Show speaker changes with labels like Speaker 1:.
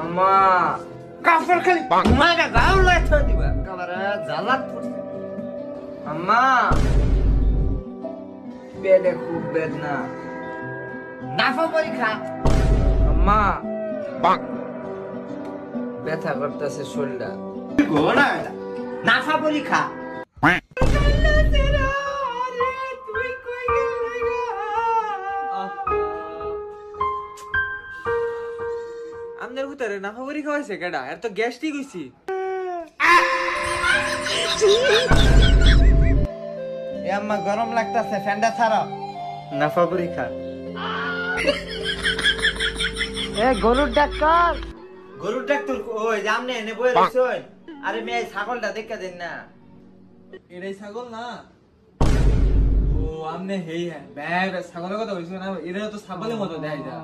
Speaker 1: আম্মা কাপড় খালি মাইরা গাও লাইতে দিবা কাবারে জালাত আম্মা পেটে খুব বেদনা নাফা পরীক্ষা আম্মা ব্যথা করতেছে শরীরটা গোনা নাফা পরীক্ষা
Speaker 2: আমনের ভিতরে নাফা পরীক্ষা হয়েছে কেডা এর তো গ্যাস্ট্রিক হইছি
Speaker 1: এ আম্মা গরম লাগতাছে ফ্যানটা ছাড়ো নাফা পরীক্ষা এ গরুর ডাক্তার ওই জামনে এনে বই রইছই আরে মেয়ে ছাগলটা দেখা দেন না
Speaker 2: এটাই ছাগল না ও আমনে হেই হ্যাঁ ব্যাগ ছাগলের কথা হইছে না এরা তো ছাগলের মতো দেয় যা